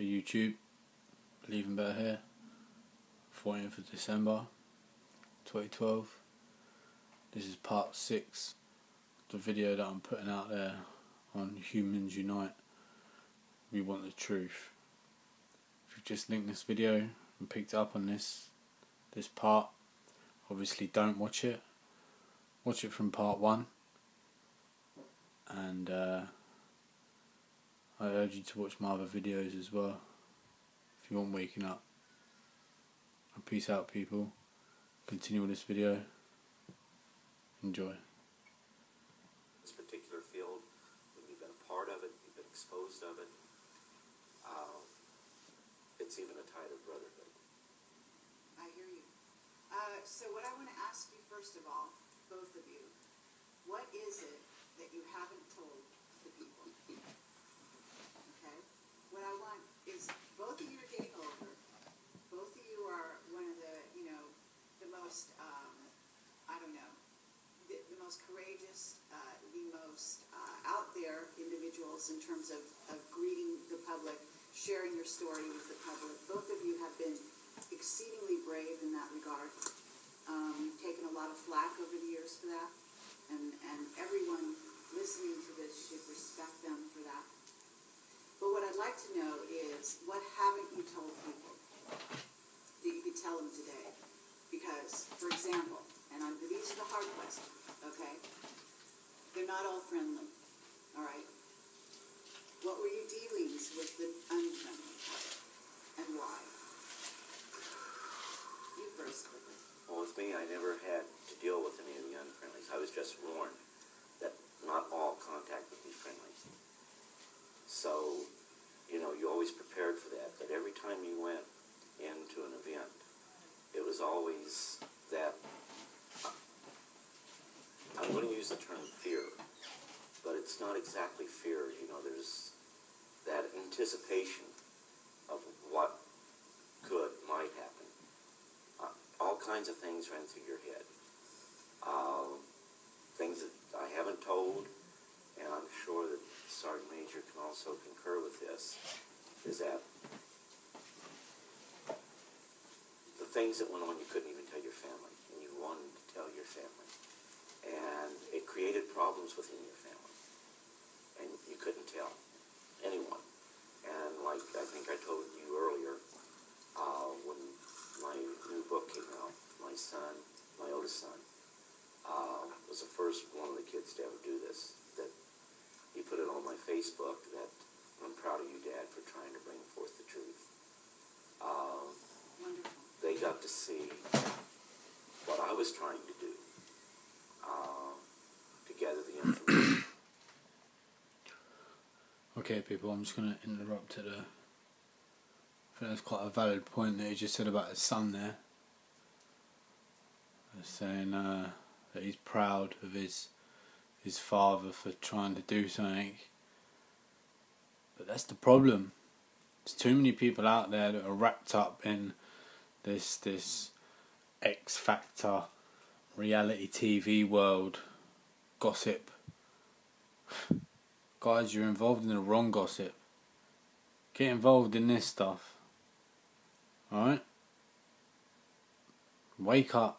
for YouTube, Leaving Better Here, 14th of December 2012. This is part 6, the video that I'm putting out there on Humans Unite. We want the truth. If you've just linked this video and picked up on this part, obviously don't watch it. Watch it from part 1. And I urge you to watch my other videos as well if you want waking up. Peace out, people. Continue with this video. Enjoy. This particular field, when you've been a part of it, you've been exposed of it, it's even a tie to brotherhood. I hear you. So what I want to ask you first of all, both of you, what is it that you haven't told the people? Okay? What I want is, both of you are getting older. Both of you are one of the, the most, the most courageous, the most out there individuals in terms of greeting the public, sharing your story with the public. Both of you have been exceedingly brave in that regard. You've taken a lot of flack over the years for that, and everyone listening to this should respect them for that. But what I'd like to know is, what haven't you told people that you could tell them today? Because, for example, these are the hard questions, okay? They're not all friendly, all right? What were your dealings with the unfriendly part, and why? You first, Clifford. Well, with me, I never had to deal with any of the unfriendlies. I was just warned that not all contact would be friendly. So, you always prepared for that. But every time you went into an event, it was always that, I'm going to use the term fear, but it's not exactly fear. There's that anticipation of what might happen. All kinds of things ran through your head. Things that I haven't told, and I'm sure that Sergeant Major can also concur with this, is that the things that went on you couldn't even tell your family, and you wanted to tell your family. And it created problems within your family, and you couldn't tell anyone. And like I think I told you earlier, when my new book came out, my oldest son, was the first one of the kids to ever do this, that he put it on my Facebook, that I'm proud of you, Dad, for trying to bring forth the truth. Wonderful. They got to see what I was trying to do, to gather the information. Okay, people, I'm just going to interrupt at I think that's quite a valid point that he just said about his son there. Saying that he's proud of his father for trying to do something. But that's the problem. There's too many people out there that are wrapped up in this X Factor reality TV world gossip. Guys, you're involved in the wrong gossip. Get involved in this stuff. Alright? Wake up.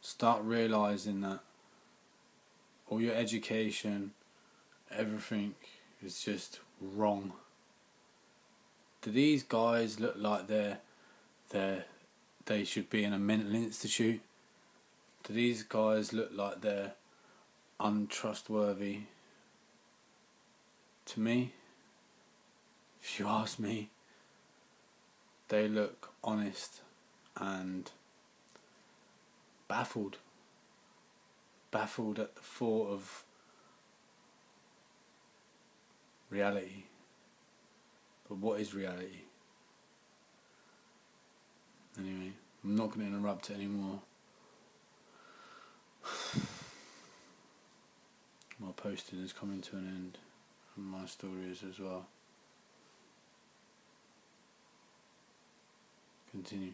Start realising that all your education, everything is just wrong. Do these guys look like they should be in a mental institute? Do these guys look like they're untrustworthy? To me, if you ask me, they look honest and baffled at the thought of reality. But what is reality? Anyway, I'm not going to interrupt it anymore. My posting is coming to an end, and my story is as well. Continue.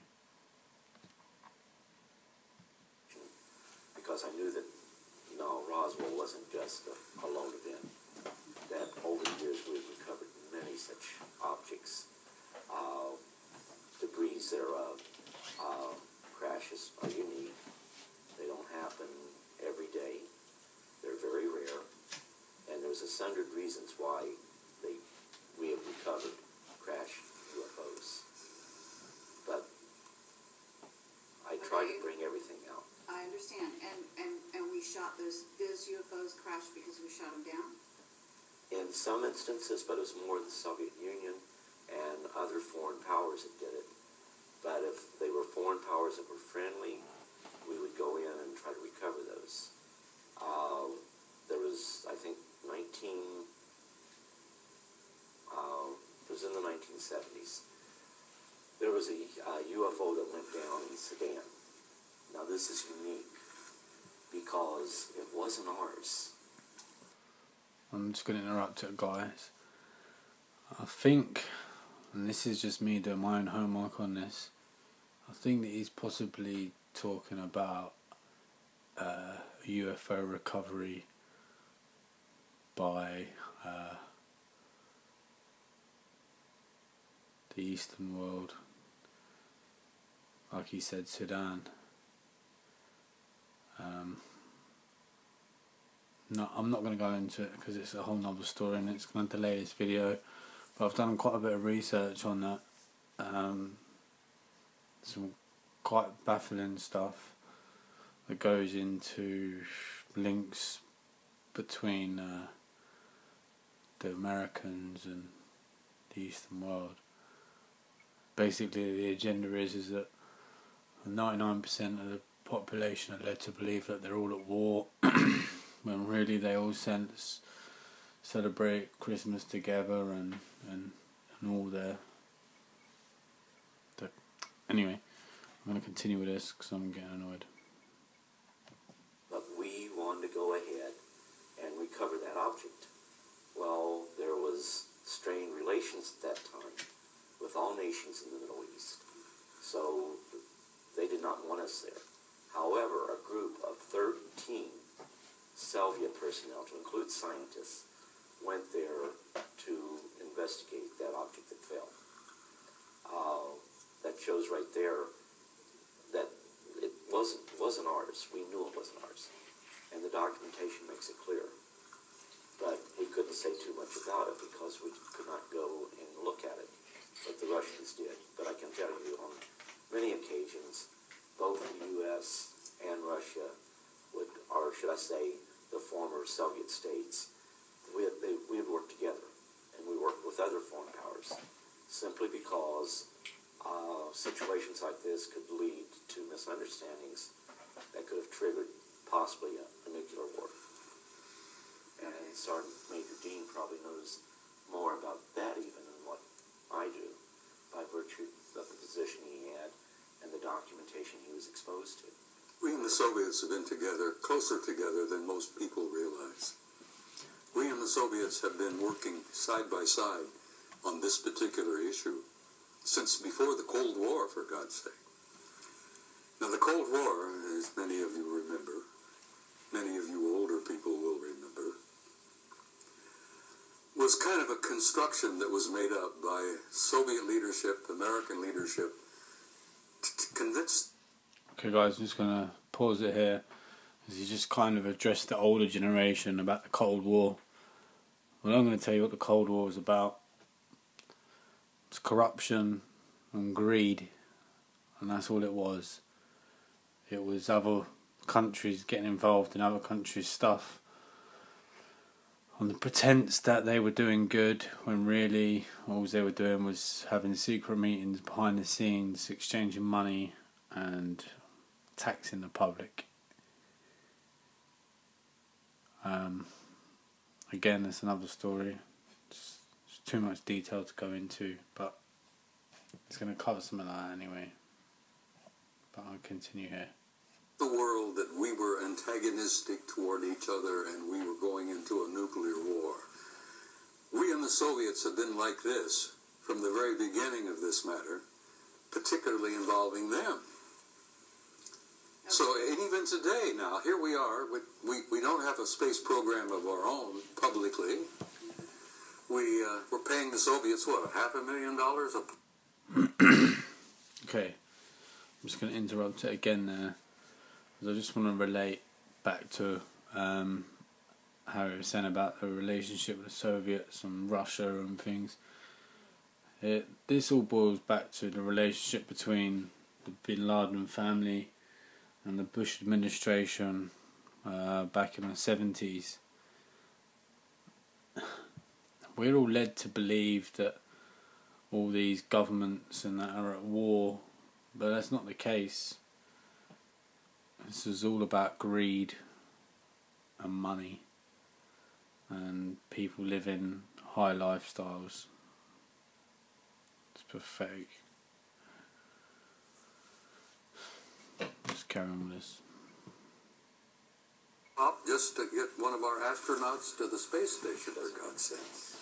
Because I knew that, Roswell wasn't just a lone event. That over the years we've recovered many such sundry reasons why we have recovered crashed UFOs. But I try to bring everything out. I understand, and we shot those UFOs crashed because we shot them down? In some instances, but it was more the Soviet Union and other foreign powers that did it. But if they were foreign powers that were friendly, we would go in and try to recover those. There was, I think, it was in the 1970s. There was a UFO that went down in Sudan. Now this is unique because it wasn't ours. I'm just going to interrupt it, guys. I think, and this is just me doing my own homework on this, I think that he's possibly talking about UFO recovery by the Eastern world, like he said, Sudan. No, I'm not going to go into it because it's a whole nother story and it's going to delay this video, but I've done quite a bit of research on that. Some quite baffling stuff that goes into links between the Americans and the Eastern world. Basically, the agenda is that 99% of the population are led to believe that they're all at war, when really they all celebrate Christmas together and all their. Anyway, I'm going to continue with this because I'm getting annoyed. But we wanted to go ahead and recover that object. Well, there was strained relations at that time with all nations in the Middle East, so they did not want us there. However, a group of 13 Soviet personnel, to include scientists, went there to investigate that object that fell. That shows right there that it wasn't ours. We knew it wasn't ours, and the documentation makes it clear. But we couldn't say too much about it because we could not go and look at it, but the Russians did. But I can tell you, on many occasions, both the U.S. and Russia would, or should I say, the former Soviet states, we would work together, and we worked with other foreign powers, simply because situations like this could lead to misunderstandings that could have triggered possibly a nuclear war. And Sergeant Major Dean probably knows more about that even than what I do, by virtue of the position he had and the documentation he was exposed to. We and the Soviets have been together, closer together than most people realize. We and the Soviets have been working side by side on this particular issue since before the Cold War, for God's sake. Now, the Cold War, as many of you remember, many of you older people will remember, was kind of a construction that was made up by Soviet leadership, American leadership, to convince... Okay guys, I'm just going to pause it here, because he just kind of addressed the older generation about the Cold War. Well, I'm going to tell you what the Cold War was about. It's corruption and greed, and that's all it was. It was other countries getting involved in other countries' stuff on the pretense that they were doing good, when really all they were doing was having secret meetings behind the scenes, exchanging money and taxing the public. Again, that's another story. It's too much detail to go into, but it's going to cover something like that anyway. But I'll continue here. The world that we were antagonistic toward each other and we were going into a nuclear war. We and the Soviets have been like this from the very beginning of this matter, particularly involving them. So, and even today now, here we are, we don't have a space program of our own publicly. We're paying the Soviets, what, $500,000 Okay, I'm just going to interrupt it again there, because I just want to relate back to how it was saying about the relationship with the Soviets and Russia and things. This all boils back to the relationship between the Bin Laden family and the Bush administration back in the 70s. We're all led to believe that all these governments and that are at war, but that's not the case. This is all about greed and money and people living high lifestyles. It's pathetic. Let's carry on with this. Up just to get one of our astronauts to the space station, for God's sake.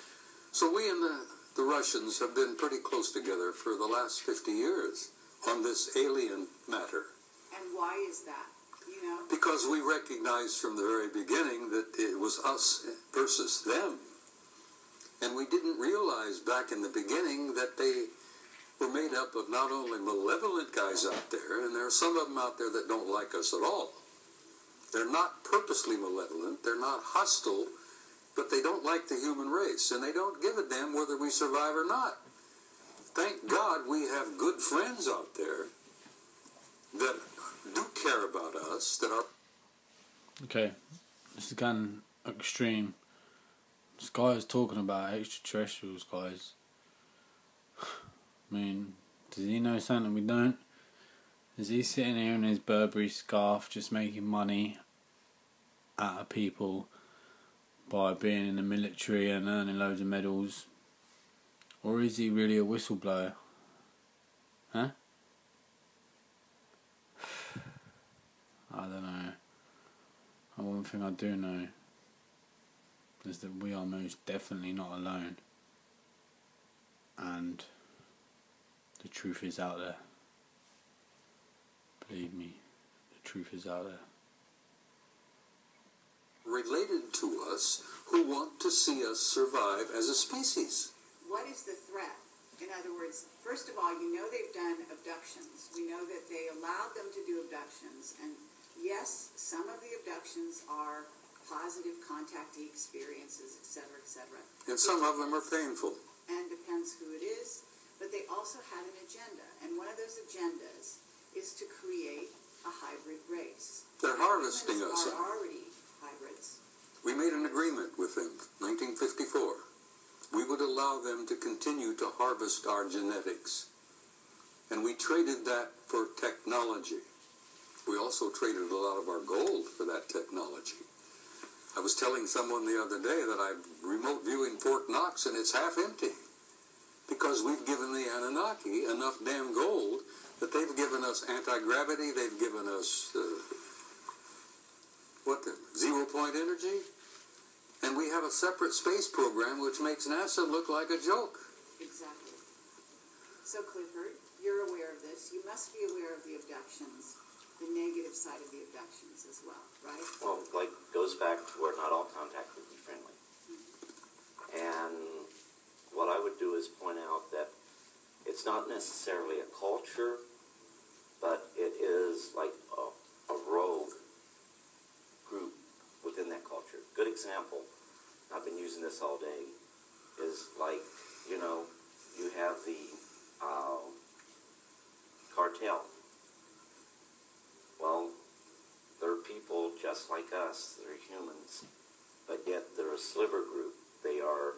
So we and the Russians have been pretty close together for the last 50 years on this alien matter. And why is that? You know? Because we recognized from the very beginning that it was us versus them. And we didn't realize back in the beginning that they were made up of not only malevolent guys out there, and there are some of them out there that don't like us at all. They're not purposely malevolent, they're not hostile, but they don't like the human race, and they don't give a damn whether we survive or not. Thank God we have good friends out there that do care about us, that are... Okay, this is getting extreme. This guy is talking about extraterrestrials, guys. I mean, does he know something we don't? Is he sitting here in his Burberry scarf just making money out of people by being in the military and earning loads of medals? Or is he really a whistleblower? Huh? I don't know. One thing I do know is that we are most definitely not alone. And the truth is out there. Believe me, the truth is out there. Related to us who want to see us survive as a species. What is the threat? In other words, first of all, you know they've done abductions. We know that they allowed them to do abductions. And yes, some of the abductions are positive contactee experiences, etc., etc. And some of them are painful. And depends who it is. But they also had an agenda. And one of those agendas is to create a hybrid race. They're harvesting Humans us. are already hybrids. We made an agreement with them, 1954. We would allow them to continue to harvest our genetics. And we traded that for technology. We also traded a lot of our gold for that technology. I was telling someone the other day that I'm remote viewing Fort Knox and it's half empty. Because we've given the Anunnaki enough damn gold that they've given us anti-gravity, they've given us, zero-point energy, and we have a separate space program which makes NASA look like a joke. Exactly. So Clifford, you're aware of this. You must be aware of the abductions, the negative side of the abductions as well, right? Well, like, goes back to where not all contact would be friendly. And what I would do is point out that it's not necessarily a culture, but it is like a rogue group within that culture. Good example, I've been using this all day, is like, you know, you have the cartel. Well, they're people just like us, they're humans, but yet they're a sliver group. They are,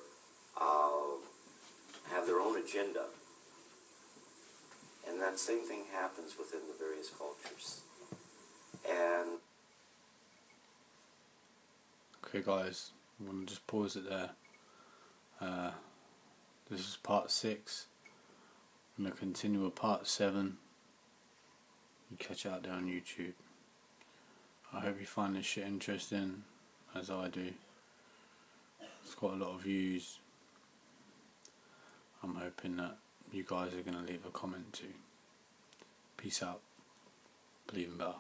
have their own agenda. And that same thing happens within the various cultures. And Okay guys, I'm going to just pause it there. This is part 6. I'm going to continue with part 7. You catch it out there on YouTube. I hope you find this shit interesting, as I do. It's got a lot of views. I'm hoping that you guys are going to leave a comment too. Peace out. Believe in better.